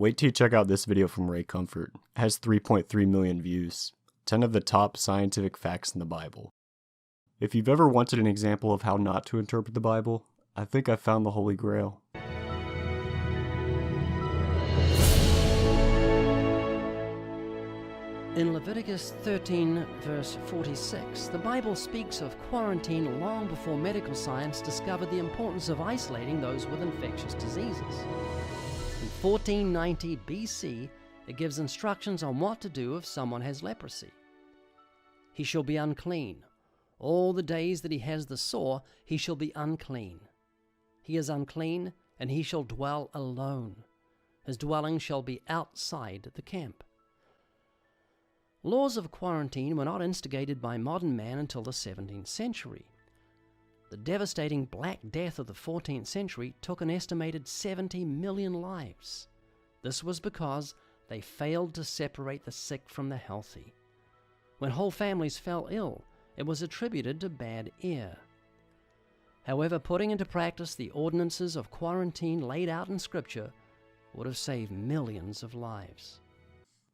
Wait till you check out this video from Ray Comfort. It has 3.3 million views. 10 of the top scientific facts in the Bible. If you've ever wanted an example of how not to interpret the Bible, I think I found the Holy Grail. In Leviticus 13, verse 46, the Bible speaks of quarantine long before medical science discovered the importance of isolating those with infectious diseases. In 1490 BC, it gives instructions on what to do if someone has leprosy. He shall be unclean. All the days that he has the sore, he shall be unclean. He is unclean, and he shall dwell alone. His dwelling shall be outside the camp. Laws of quarantine were not instigated by modern man until the 17th century. The devastating Black Death of the 14th century took an estimated 70 million lives. This was because they failed to separate the sick from the healthy. When whole families fell ill, it was attributed to bad air. However, putting into practice the ordinances of quarantine laid out in Scripture would have saved millions of lives.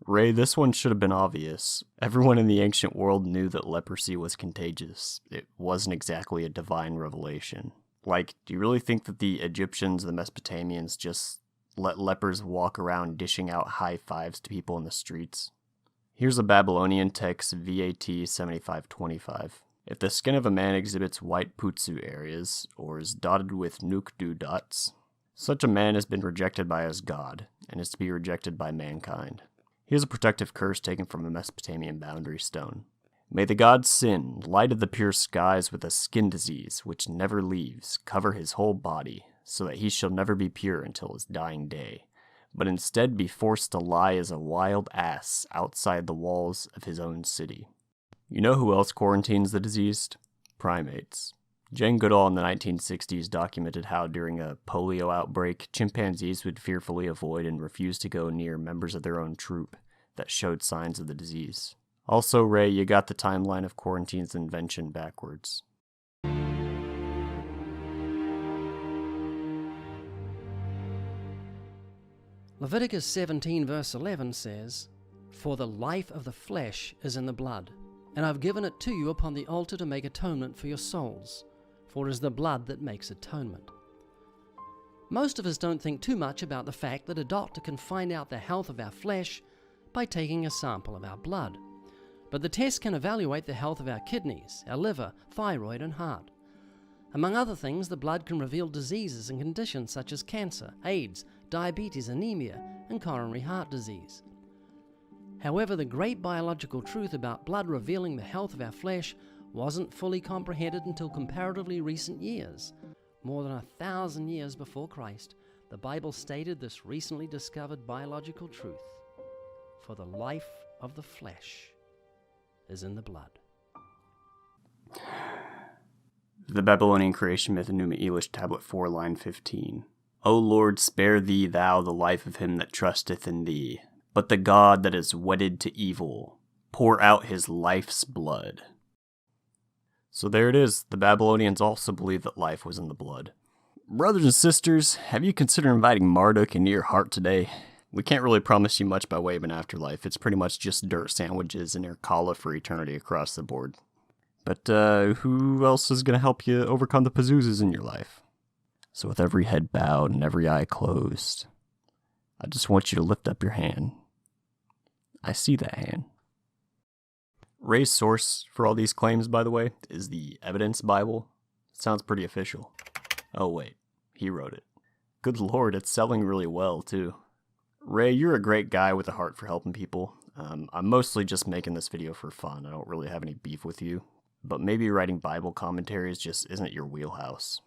Ray, this one should have been obvious. Everyone in the ancient world knew that leprosy was contagious. It wasn't exactly a divine revelation. Like, do you really think that the Egyptians, the Mesopotamians, just let lepers walk around dishing out high fives to people in the streets? Here's a Babylonian text, VAT 7525. If the skin of a man exhibits white putsu areas, or is dotted with nukdu dots, such a man has been rejected by his god, and is to be rejected by mankind. Here's a protective curse taken from a Mesopotamian boundary stone. May the god Sin, light of the pure skies, with a skin disease which never leaves, cover his whole body, so that he shall never be pure until his dying day, but instead be forced to lie as a wild ass outside the walls of his own city. You know who else quarantines the diseased? Primates. Jane Goodall in the 1960s documented how during a polio outbreak, chimpanzees would fearfully avoid and refuse to go near members of their own troop that showed signs of the disease. Also, Ray, you got the timeline of quarantine's invention backwards. Leviticus 17 verse 11 says, "For the life of the flesh is in the blood, and I've given it to you upon the altar to make atonement for your souls, for it is the blood that makes atonement." Most of us don't think too much about the fact that a doctor can find out the health of our flesh by taking a sample of our blood. But the test can evaluate the health of our kidneys, our liver, thyroid, and heart. Among other things, the blood can reveal diseases and conditions such as cancer, AIDS, diabetes, anemia, and coronary heart disease. However, the great biological truth about blood revealing the health of our flesh wasn't fully comprehended until comparatively recent years. More than 1,000 years before Christ, the Bible stated this recently discovered biological truth: for the life of the flesh is in the blood. The Babylonian creation myth in Numa Elish, Tablet 4, line 15. O Lord, spare thee thou the life of him that trusteth in thee. But the God that is wedded to evil, pour out his life's blood. So there it is. The Babylonians also believed that life was in the blood. Brothers and sisters, have you considered inviting Marduk into your heart today? We can't really promise you much by way of an afterlife. It's pretty much just dirt sandwiches and Irkalla for eternity across the board. But who else is going to help you overcome the Pazouzas in your life? So with every head bowed and every eye closed, I just want you to lift up your hand. I see that hand. Ray's source for all these claims, by the way, is the Evidence Bible. It sounds pretty official. Oh wait, he wrote it. Good lord, it's selling really well too. Ray, you're a great guy with a heart for helping people. I'm mostly just making this video for fun. I don't really have any beef with you. But maybe writing Bible commentaries just isn't your wheelhouse.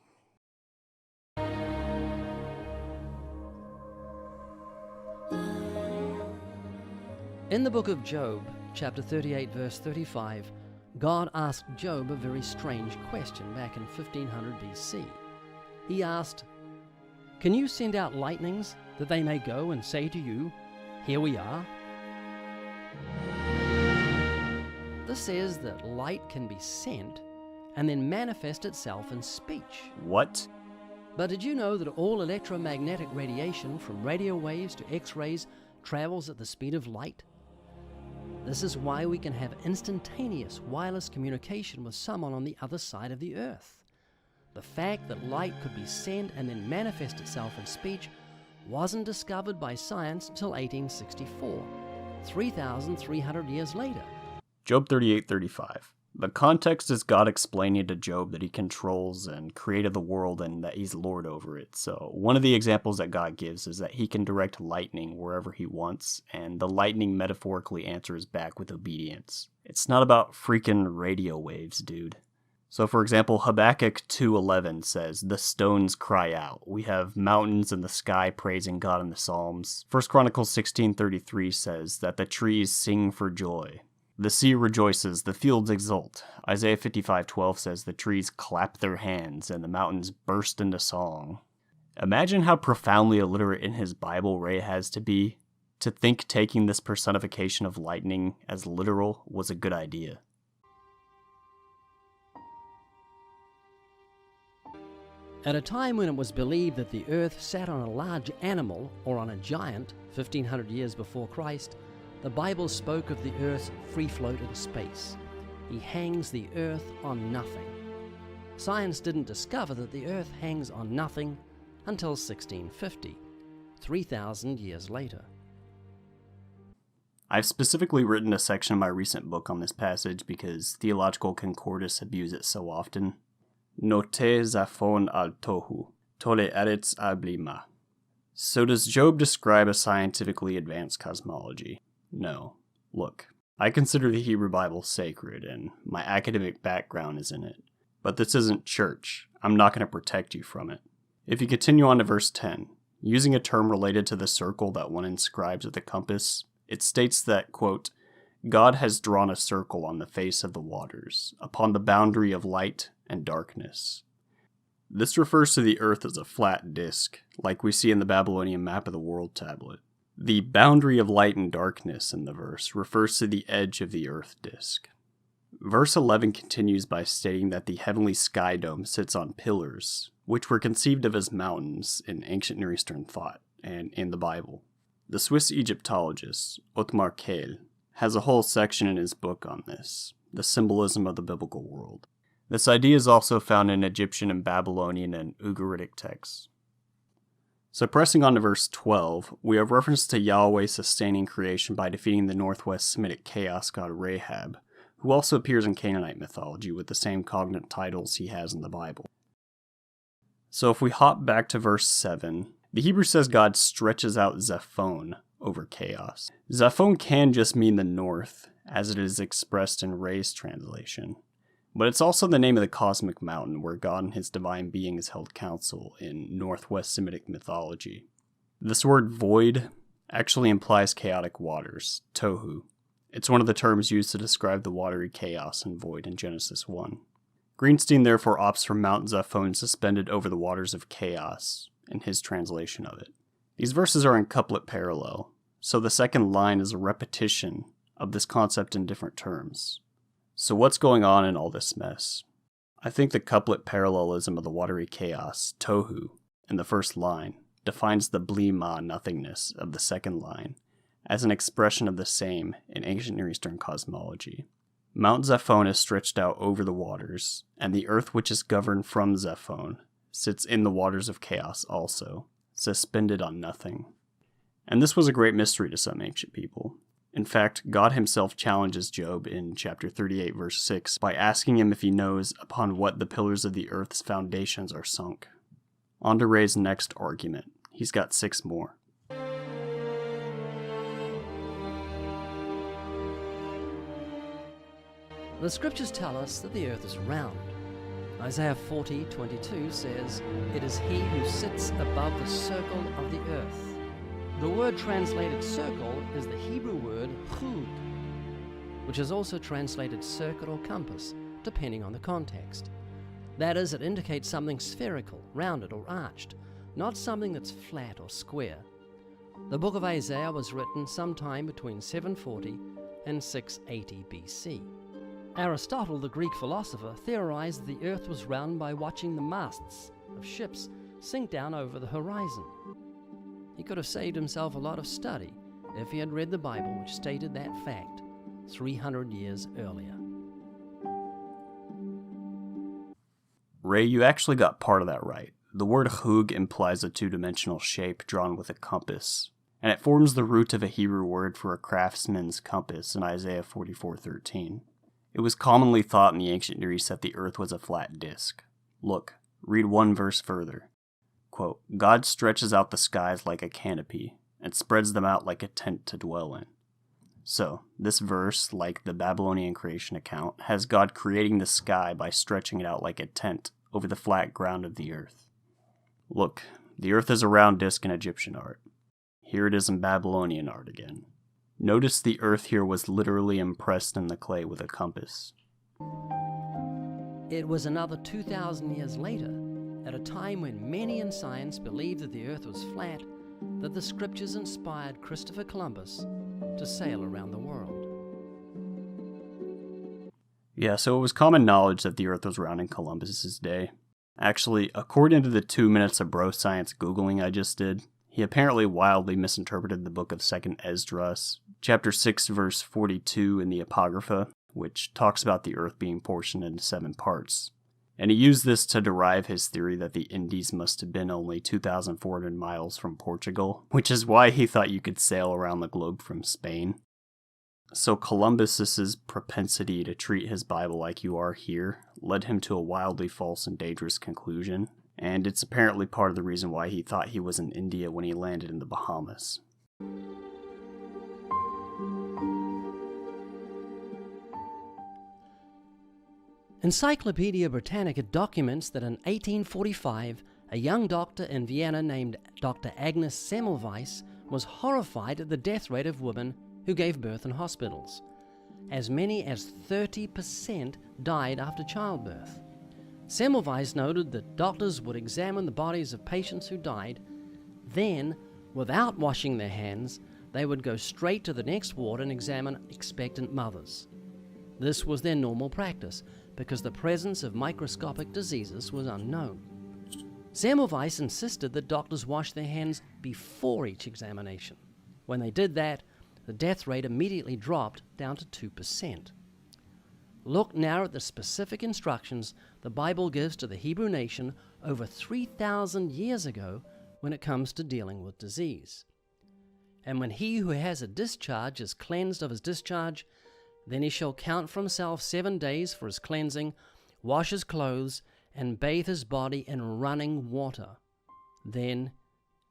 In the book of Job, chapter 38, verse 35, God asked Job a very strange question back in 1500 BC. He asked, "Can you send out lightnings that they may go and say to you, 'Here we are'?" This says that light can be sent and then manifest itself in speech. What? But did you know that all electromagnetic radiation from radio waves to X-rays travels at the speed of light? This is why we can have instantaneous wireless communication with someone on the other side of the earth. The fact that light could be sent and then manifest itself in speech wasn't discovered by science until 1864, 3,300 years later. Job 38:35. The context is God explaining to Job that he controls and created the world and that he's Lord over it. So one of the examples that God gives is that he can direct lightning wherever he wants, and the lightning metaphorically answers back with obedience. It's not about freaking radio waves, dude. So for example, Habakkuk 2:11 says, "The stones cry out." We have mountains and the sky praising God in the Psalms. 1 Chronicles 16:33 says that the trees sing for joy. The sea rejoices, the fields exult. Isaiah 55:12 says the trees clap their hands and the mountains burst into song. Imagine how profoundly illiterate in his Bible Ray has to be to think taking this personification of lightning as literal was a good idea. At a time when it was believed that the earth sat on a large animal or on a giant, 1500 years before Christ, the Bible spoke of the earth's free float in space. He hangs the earth on nothing. Science didn't discover that the earth hangs on nothing until 1650, 3,000 years later. I've specifically written a section of my recent book on this passage because theological concordists abuse it so often. Note zaphon al tohu, tole eretz al blima. So does Job describe a scientifically advanced cosmology? No. Look, I consider the Hebrew Bible sacred, and my academic background is in it. But this isn't church. I'm not going to protect you from it. If you continue on to verse 10, using a term related to the circle that one inscribes at the compass, it states that, quote, God has drawn a circle on the face of the waters, upon the boundary of light and darkness. This refers to the earth as a flat disk, like we see in the Babylonian map of the world tablet. The boundary of light and darkness in the verse refers to the edge of the earth disk. Verse 11 continues by stating that the heavenly sky dome sits on pillars, which were conceived of as mountains in ancient Near Eastern thought and in the Bible. The Swiss Egyptologist Ottmar Kehl has a whole section in his book on this, the symbolism of the biblical world. This idea is also found in Egyptian and Babylonian and Ugaritic texts. So pressing on to verse 12, we have reference to Yahweh sustaining creation by defeating the northwest Semitic chaos god Rahab, who also appears in Canaanite mythology with the same cognate titles he has in the Bible. So if we hop back to verse 7, the Hebrew says God stretches out Zaphon over chaos. Zaphon can just mean the north, as it is expressed in Ray's translation. But it's also the name of the cosmic mountain where God and his divine beings held council in northwest Semitic mythology. This word void actually implies chaotic waters, tohu. It's one of the terms used to describe the watery chaos and void in Genesis 1. Greenstein therefore opts for Mount Zaphon suspended over the waters of chaos in his translation of it. These verses are in couplet parallel, so the second line is a repetition of this concept in different terms. So what's going on in all this mess? I think the couplet parallelism of the watery chaos, tohu, in the first line, defines the blima nothingness of the second line as an expression of the same in ancient Near Eastern cosmology. Mount Zaphon is stretched out over the waters, and the earth which is governed from Zaphon sits in the waters of chaos also, suspended on nothing. And this was a great mystery to some ancient people. In fact, God himself challenges Job in chapter 38, verse 6, by asking him if he knows upon what the pillars of the earth's foundations are sunk. On to Ray's next argument. He's got 6 more. The scriptures tell us that the earth is round. Isaiah 40:22 says, "It is he who sits above the circle of the earth." The word translated circle is the Hebrew word chud, which is also translated circle or compass, depending on the context. That is, it indicates something spherical, rounded or arched, not something that's flat or square. The book of Isaiah was written sometime between 740 and 680 BC. Aristotle, the Greek philosopher, theorized that the earth was round by watching the masts of ships sink down over the horizon. He could have saved himself a lot of study if he had read the Bible, which stated that fact 300 years earlier. Ray, you actually got part of that right. The word hug implies a two-dimensional shape drawn with a compass, and it forms the root of a Hebrew word for a craftsman's compass in Isaiah 44:13. It was commonly thought in the ancient Near East that the earth was a flat disk. Look, read one verse further. Quote, God stretches out the skies like a canopy, and spreads them out like a tent to dwell in. So, this verse, like the Babylonian creation account, has God creating the sky by stretching it out like a tent over the flat ground of the earth. Look, the earth is a round disk in Egyptian art. Here it is in Babylonian art again. Notice the earth here was literally impressed in the clay with a compass. It was another 2,000 years later, at a time when many in science believed that the earth was flat, that the scriptures inspired Christopher Columbus to sail around the world. Yeah, so it was common knowledge that the earth was round in Columbus's day. Actually, according to the 2 minutes of bro science Googling I just did, he apparently wildly misinterpreted the book of 2nd Esdras, chapter 6, verse 42 in the Apocrypha, which talks about the earth being portioned into 7 parts. And he used this to derive his theory that the Indies must have been only 2,400 miles from Portugal, which is why he thought you could sail around the globe from Spain. So Columbus's propensity to treat his Bible like you are here led him to a wildly false and dangerous conclusion, and it's apparently part of the reason why he thought he was in India when he landed in the Bahamas. Encyclopedia Britannica documents that in 1845, a young doctor in Vienna named Dr. Agnes Semmelweis was horrified at the death rate of women who gave birth in hospitals. As many as 30% died after childbirth. Semmelweis noted that doctors would examine the bodies of patients who died, then, without washing their hands, they would go straight to the next ward and examine expectant mothers. This was their normal practice, because the presence of microscopic diseases was unknown. Semmelweis insisted that doctors wash their hands before each examination. When they did that, the death rate immediately dropped down to 2%. Look now at the specific instructions the Bible gives to the Hebrew nation over 3,000 years ago when it comes to dealing with disease. And when he who has a discharge is cleansed of his discharge, then he shall count for himself 7 days for his cleansing, wash his clothes, and bathe his body in running water. Then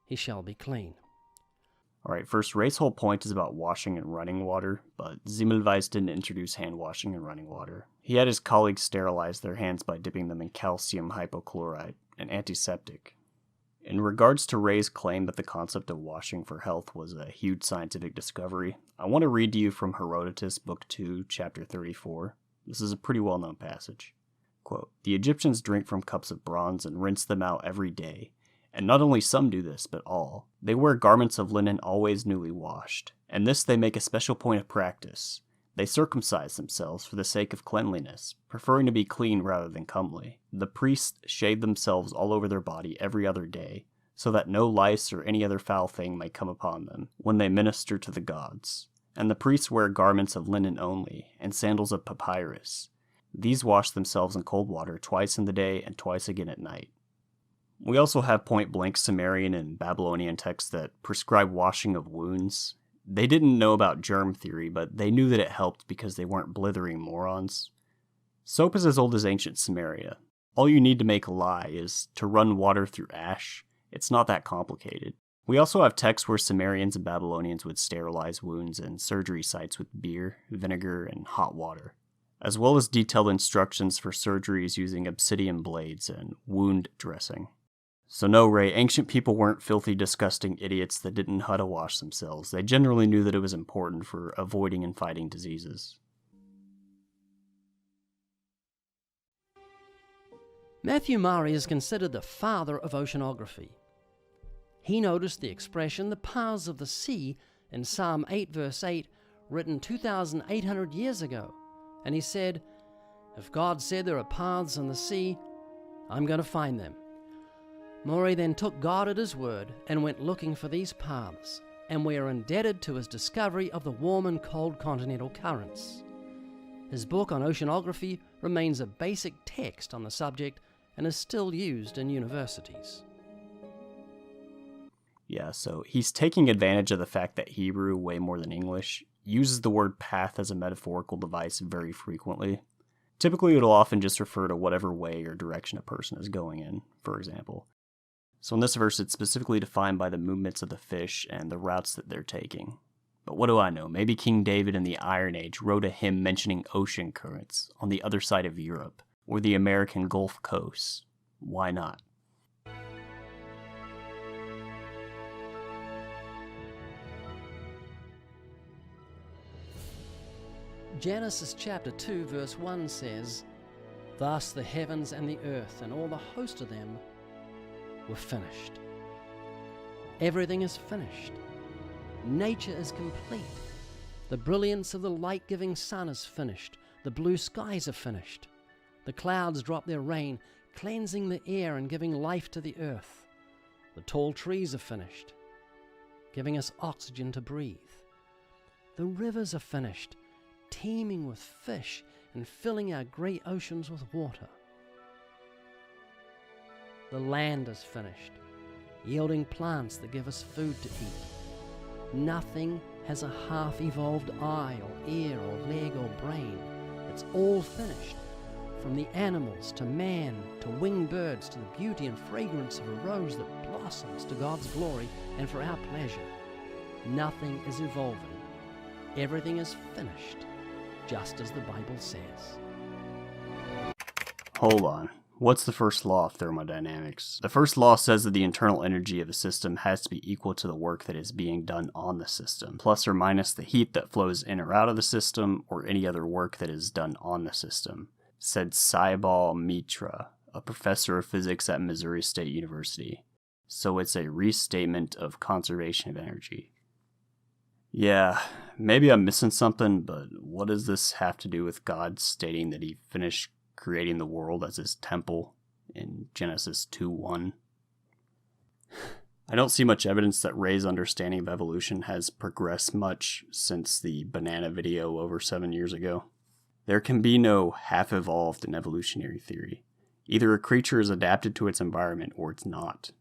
he shall be clean. Alright, first, Ray's whole point is about washing in running water, but Semmelweis didn't introduce hand washing in running water. He had his colleagues sterilize their hands by dipping them in calcium hypochlorite, an antiseptic. In regards to Ray's claim that the concept of washing for health was a huge scientific discovery, I want to read to you from Herodotus, Book 2, Chapter 34. This is a pretty well-known passage. Quote, the Egyptians drink from cups of bronze and rinse them out every day. And not only some do this, but all. They wear garments of linen always newly washed, and this they make a special point of practice. They circumcise themselves for the sake of cleanliness, preferring to be clean rather than comely. The priests shave themselves all over their body every other day, so that no lice or any other foul thing may come upon them when they minister to the gods. And the priests wear garments of linen only, and sandals of papyrus. These wash themselves in cold water twice in the day and twice again at night. We also have point-blank Sumerian and Babylonian texts that prescribe washing of wounds. They didn't know about germ theory, but they knew that it helped because they weren't blithering morons. Soap is as old as ancient Sumeria. All you need to make lye is to run water through ash. It's not that complicated. We also have texts where Sumerians and Babylonians would sterilize wounds and surgery sites with beer, vinegar, and hot water, as well as detailed instructions for surgeries using obsidian blades and wound dressing. So no, Ray, ancient people weren't filthy, disgusting idiots that didn't know how to wash themselves. They generally knew that it was important for avoiding and fighting diseases. Matthew Murray is considered the father of oceanography. He noticed the expression, the paths of the sea, in Psalm 8 verse 8, written 2,800 years ago. And he said, if God said there are paths in the sea, I'm going to find them. Maury then took God at his word and went looking for these paths, and we are indebted to his discovery of the warm and cold continental currents. His book on oceanography remains a basic text on the subject and is still used in universities. Yeah, so he's taking advantage of the fact that Hebrew, way more than English, uses the word path as a metaphorical device very frequently. Typically, it'll often just refer to whatever way or direction a person is going in, for example. So in this verse, it's specifically defined by the movements of the fish and the routes that they're taking. But what do I know? Maybe King David in the Iron Age wrote a hymn mentioning ocean currents on the other side of Europe, or the American Gulf Coast. Why not? Genesis chapter 2 verse 1 says, "Thus the heavens and the earth and all the host of them were finished." Everything is finished. Nature is complete. The brilliance of the light-giving sun is finished. The blue skies are finished. The clouds drop their rain, cleansing the air and giving life to the earth. The tall trees are finished, giving us oxygen to breathe. The rivers are finished, teeming with fish and filling our great oceans with water. The land is finished, yielding plants that give us food to eat. Nothing has a half-evolved eye or ear or leg or brain. It's all finished, from the animals to man to winged birds to the beauty and fragrance of a rose that blossoms to God's glory and for our pleasure. Nothing is evolving. Everything is finished, just as the Bible says. Hold on. What's the first law of thermodynamics? The first law says that the internal energy of a system has to be equal to the work that is being done on the system, plus or minus the heat that flows in or out of the system, or any other work that is done on the system, said Saibal Mitra, a professor of physics at Missouri State University. So it's a restatement of conservation of energy. Yeah, maybe I'm missing something, but what does this have to do with God stating that he finished creating the world as his temple in Genesis 2:1? I don't see much evidence that Ray's understanding of evolution has progressed much since the banana video over 7 years ago. There can be no half-evolved in evolutionary theory. Either a creature is adapted to its environment or it's not.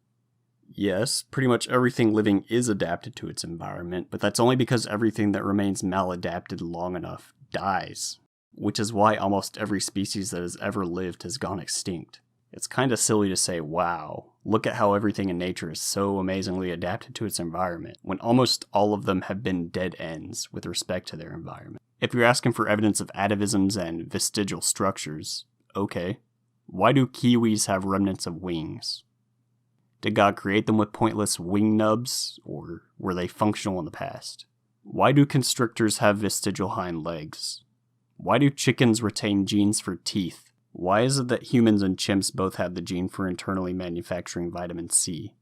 Yes, pretty much everything living is adapted to its environment, but that's only because everything that remains maladapted long enough dies, which is why almost every species that has ever lived has gone extinct. It's kind of silly to say, wow, look at how everything in nature is so amazingly adapted to its environment, when almost all of them have been dead ends with respect to their environment. If you're asking for evidence of atavisms and vestigial structures, okay. Why do kiwis have remnants of wings? Did God create them with pointless wing nubs, or were they functional in the past? Why do constrictors have vestigial hind legs? Why do chickens retain genes for teeth? Why is it that humans and chimps both have the gene for internally manufacturing vitamin C?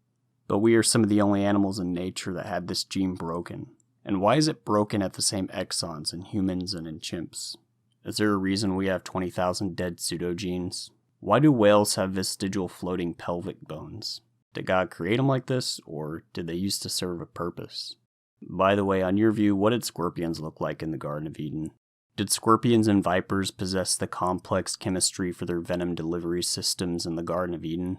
But we are some of the only animals in nature that have this gene broken. And why is it broken at the same exons in humans and in chimps? Is there a reason we have 20,000 dead pseudogenes? Why do whales have vestigial floating pelvic bones? Did God create them like this, or did they used to serve a purpose? By the way, on your view, what did scorpions look like in the Garden of Eden? Did scorpions and vipers possess the complex chemistry for their venom delivery systems in the Garden of Eden?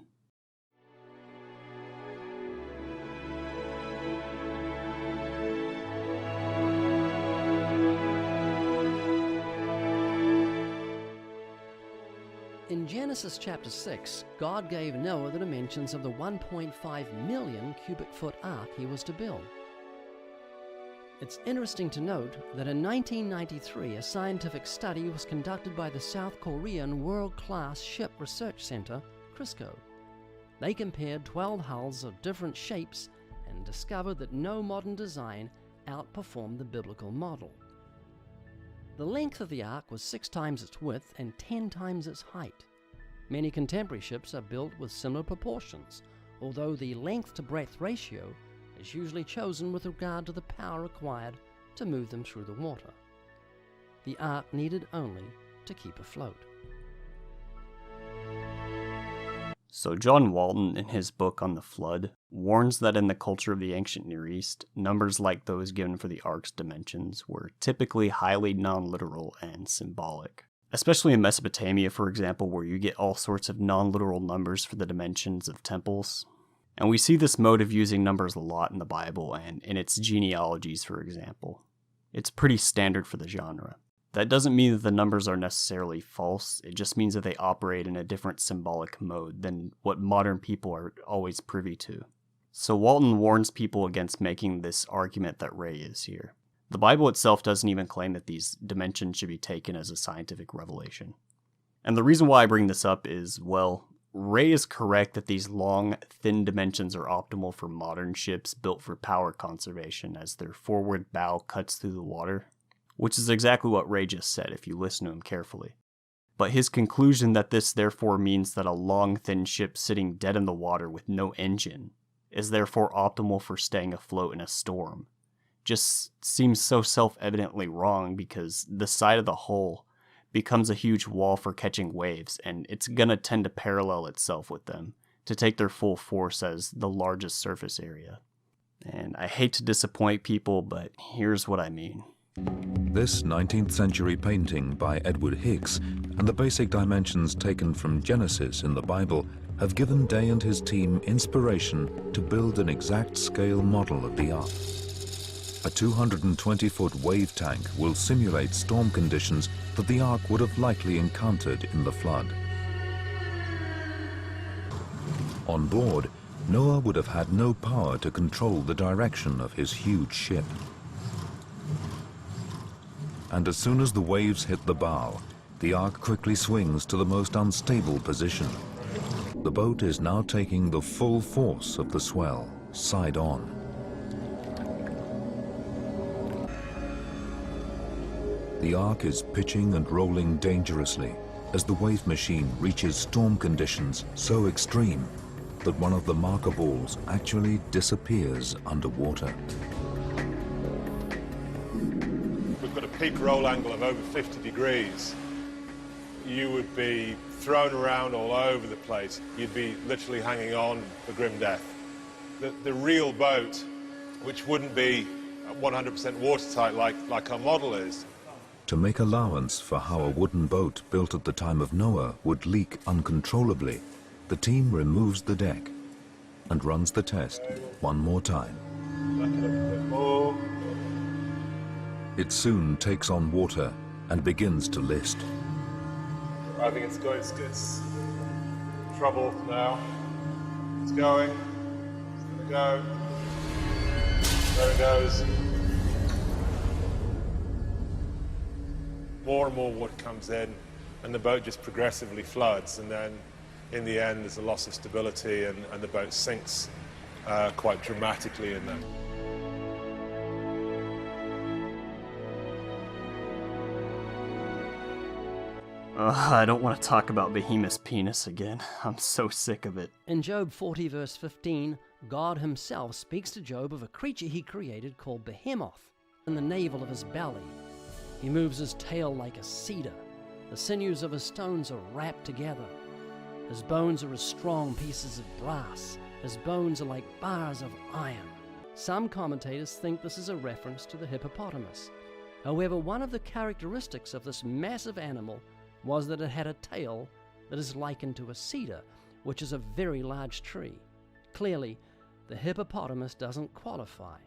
In Genesis chapter 6, God gave Noah the dimensions of the 1.5 million cubic foot ark he was to build. It's interesting to note that in 1993, a scientific study was conducted by the South Korean world-class ship research center, CRISCO. They compared 12 hulls of different shapes and discovered that no modern design outperformed the biblical model. The length of the ark was 6 times its width and 10 times its height. Many contemporary ships are built with similar proportions, although the length to breadth ratio is usually chosen with regard to the power required to move them through the water. The ark needed only to keep afloat. So John Walton, in his book on the flood, warns that in the culture of the ancient Near East, numbers like those given for the ark's dimensions were typically highly non-literal and symbolic. Especially in Mesopotamia, for example, where you get all sorts of non-literal numbers for the dimensions of temples. And we see this mode of using numbers a lot in the Bible and in its genealogies, for example. It's pretty standard for the genre. That doesn't mean that the numbers are necessarily false, it just means that they operate in a different symbolic mode than what modern people are always privy to. So Walton warns people against making this argument that Ray is here. The Bible itself doesn't even claim that these dimensions should be taken as a scientific revelation. And the reason why I bring this up is, well, Ray is correct that these long, thin dimensions are optimal for modern ships built for power conservation as their forward bow cuts through the water, which is exactly what Ray just said if you listen to him carefully. But his conclusion that this therefore means that a long, thin ship sitting dead in the water with no engine is therefore optimal for staying afloat in a storm just seems so self-evidently wrong, because the side of the hull becomes a huge wall for catching waves, and it's gonna tend to parallel itself with them to take their full force as the largest surface area. And I hate to disappoint people, but here's what I mean. This 19th century painting by Edward Hicks and the basic dimensions taken from Genesis in the Bible have given Day and his team inspiration to build an exact scale model of the Ark. A 220-foot wave tank will simulate storm conditions that the Ark would have likely encountered in the flood. On board, Noah would have had no power to control the direction of his huge ship. And as soon as the waves hit the bow, the Ark quickly swings to the most unstable position. The boat is now taking the full force of the swell, side on. The Ark is pitching and rolling dangerously as the wave machine reaches storm conditions so extreme that one of the marker balls actually disappears underwater. We've got a peak roll angle of over 50 degrees. You would be thrown around all over the place. You'd be literally hanging on for grim death. The real boat, which wouldn't be 100% watertight like our model is. To make allowance for how a wooden boat built at the time of Noah would leak uncontrollably, the team removes the deck and runs the test one more time. It soon takes on water and begins to list. I think it's good. It's trouble now. It's going. It's gonna go. There it goes. More and more water comes in, and the boat just progressively floods, and then in the end there's a loss of stability, and the boat sinks quite dramatically in that. I don't want to talk about Behemoth's penis again. I'm so sick of it. In Job 40 verse 15, God himself speaks to Job of a creature he created called Behemoth in the navel of his belly. He moves his tail like a cedar. The sinews of his stones are wrapped together. His bones are as strong pieces of brass. His bones are like bars of iron. Some commentators think this is a reference to the hippopotamus. However, one of the characteristics of this massive animal was that it had a tail that is likened to a cedar, which is a very large tree. Clearly, the hippopotamus doesn't qualify.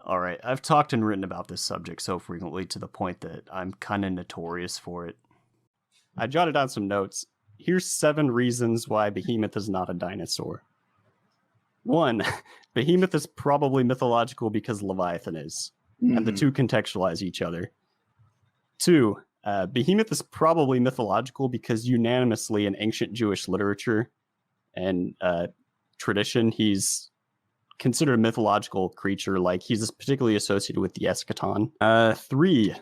Alright, I've talked and written about this subject so frequently to the point that I'm kinda notorious for it. I jotted down some notes. Here's 7 reasons why Behemoth is not a dinosaur. 1. Behemoth is probably mythological because Leviathan is, and the two contextualize each other. 2. Behemoth is probably mythological because unanimously in ancient Jewish literature and tradition, he's considered a mythological creature, like he's particularly associated with the eschaton. 3.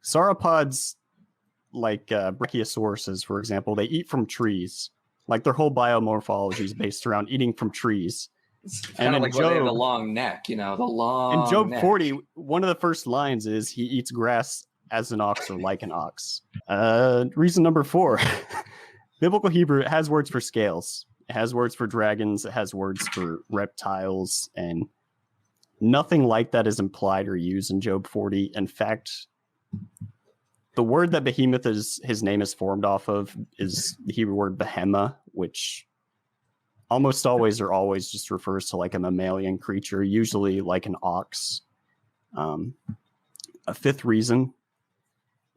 Sauropods, like brachiosauruses, for example, they eat from trees. Like their whole biomorphology is based around eating from trees. It's kind of like Job, they have a long neck, the long in Job neck. 40, one of the first lines is he eats grass as an ox or like an ox. Reason number 4. Biblical Hebrew, it has words for scales. It has words for dragons. It has words for reptiles, and nothing like that is implied or used in Job 40. In fact, the word that Behemoth his name is formed off of is the Hebrew word Behemoth, which almost always or always just refers to like a mammalian creature, usually like an ox. A fifth reason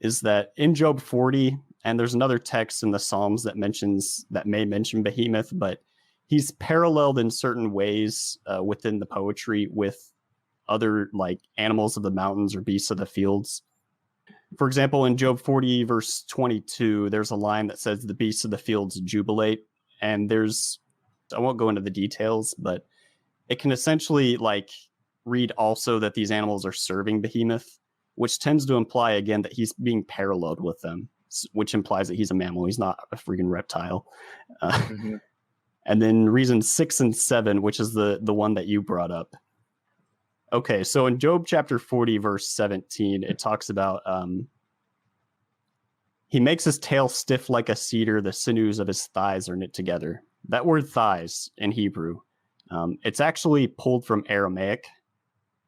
is that in Job 40, and there's another text in the Psalms that may mention Behemoth, but he's paralleled in certain ways within the poetry with other like animals of the mountains or beasts of the fields. For example, in Job 40, verse 22, there's a line that says the beasts of the fields jubilate. And I won't go into the details, but it can essentially like read also that these animals are serving Behemoth, which tends to imply again that he's being paralleled with them, which implies that he's a mammal. He's not a freaking reptile. And then reason 6 and 7, which is the one that you brought up. Okay, so in Job chapter 40, verse 17, it talks about he makes his tail stiff like a cedar, the sinews of his thighs are knit together. That word thighs in Hebrew, it's actually pulled from Aramaic.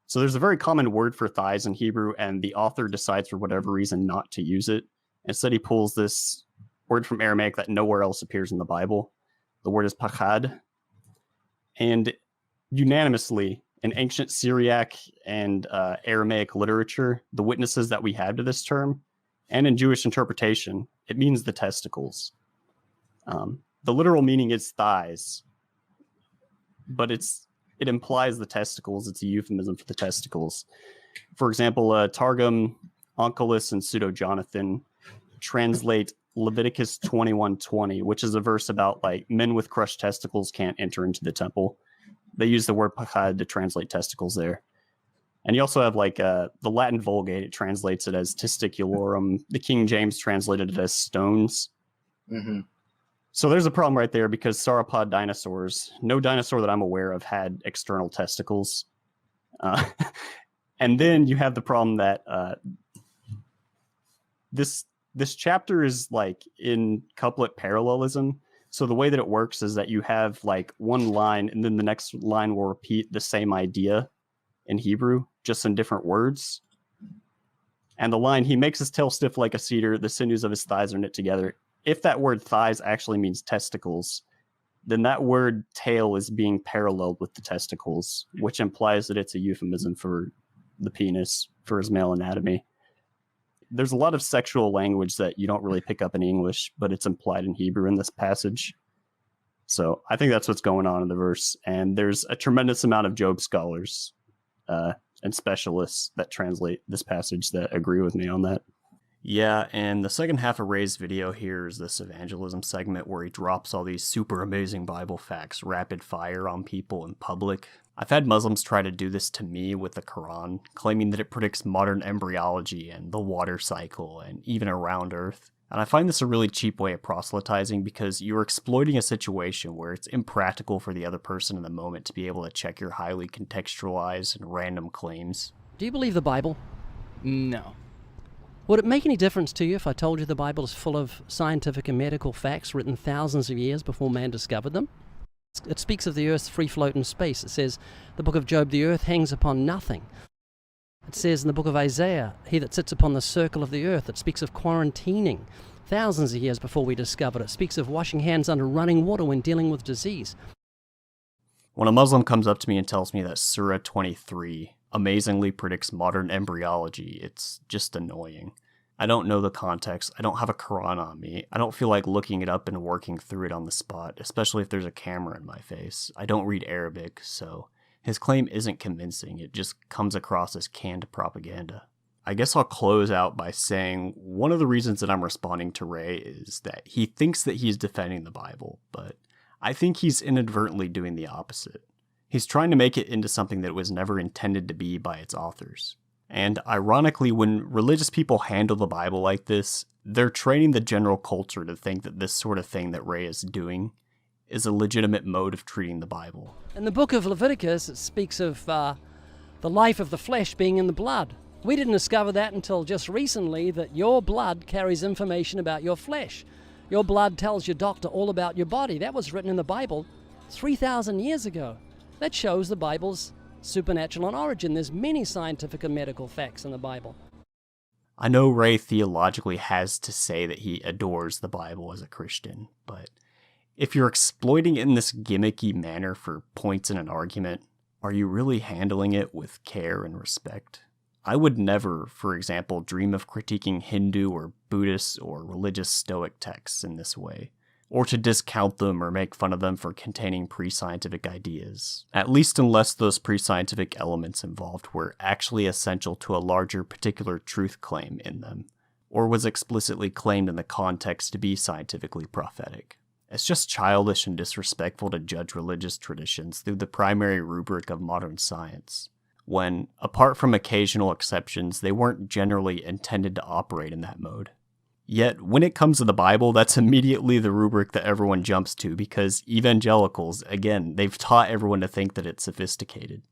So there's a very common word for thighs in Hebrew, and the author decides for whatever reason not to use it. Instead, he pulls this word from Aramaic that nowhere else appears in the Bible. The word is pachad. And unanimously, in ancient Syriac and Aramaic literature, the witnesses that we have to this term, and in Jewish interpretation, it means the testicles. The literal meaning is thighs, but it implies the testicles. It's a euphemism for the testicles. For example, Targum, Onkelos, and Pseudo-Jonathan translate Leviticus 21:20, which is a verse about like men with crushed testicles can't enter into the temple. They use the word pachad to translate testicles there. And you also have like the Latin Vulgate, it translates it as testiculorum. The King James translated it as stones. Mm-hmm. So there's a problem right there because sauropod dinosaurs, no dinosaur that I'm aware of had external testicles. And then you have the problem that this chapter is like in couplet parallelism. So the way that it works is that you have like one line and then the next line will repeat the same idea in Hebrew, just in different words. And the line, he makes his tail stiff like a cedar, the sinews of his thighs are knit together. If that word thighs actually means testicles, then that word tail is being paralleled with the testicles, which implies that it's a euphemism for the penis, for his male anatomy. There's a lot of sexual language that you don't really pick up in English, but it's implied in Hebrew in this passage. So I think that's what's going on in the verse. And there's a tremendous amount of Job scholars and specialists that translate this passage that agree with me on that. Yeah, and the second half of Ray's video here is this evangelism segment where he drops all these super amazing Bible facts rapid fire on people in public. I've had Muslims try to do this to me with the Quran, claiming that it predicts modern embryology and the water cycle and even a round earth. And I find this a really cheap way of proselytizing because you're exploiting a situation where it's impractical for the other person in the moment to be able to check your highly contextualized and random claims. Do you believe the Bible? No. Would it make any difference to you if I told you the Bible is full of scientific and medical facts written thousands of years before man discovered them? It speaks of the earth's free float in space. It says, the book of Job, the earth hangs upon nothing. It says in the book of Isaiah, he that sits upon the circle of the earth. It speaks of quarantining thousands of years before we discovered it. It speaks of washing hands under running water when dealing with disease. When a Muslim comes up to me and tells me that Surah 23 amazingly predicts modern embryology, it's just annoying. I don't know the context. I don't have a Quran on me. I don't feel like looking it up and working through it on the spot, especially if there's a camera in my face. I don't read Arabic, so his claim isn't convincing. It just comes across as canned propaganda. I guess I'll close out by saying one of the reasons that I'm responding to Ray is that he thinks that he's defending the Bible, but I think he's inadvertently doing the opposite. He's trying to make it into something that it was never intended to be by its authors. And ironically, when religious people handle the Bible like this, they're training the general culture to think that this sort of thing that Ray is doing is a legitimate mode of treating the Bible. In the book of Leviticus, it speaks of the life of the flesh being in the blood. We didn't discover that until just recently, that your blood carries information about your flesh. Your blood tells your doctor all about your body. That was written in the Bible 3,000 years ago. That shows the Bible's supernatural in origin. There's many scientific and medical facts in the Bible. I know Ray theologically has to say that he adores the Bible as a Christian, but if you're exploiting it in this gimmicky manner for points in an argument, are you really handling it with care and respect? I would never, for example, dream of critiquing Hindu or Buddhist or religious Stoic texts in this way, or to discount them or make fun of them for containing pre-scientific ideas, at least unless those pre-scientific elements involved were actually essential to a larger particular truth claim in them, or was explicitly claimed in the context to be scientifically prophetic. It's just childish and disrespectful to judge religious traditions through the primary rubric of modern science, when, apart from occasional exceptions, they weren't generally intended to operate in that mode. Yet, when it comes to the Bible, that's immediately the rubric that everyone jumps to, because evangelicals, again, they've taught everyone to think that it's sophisticated.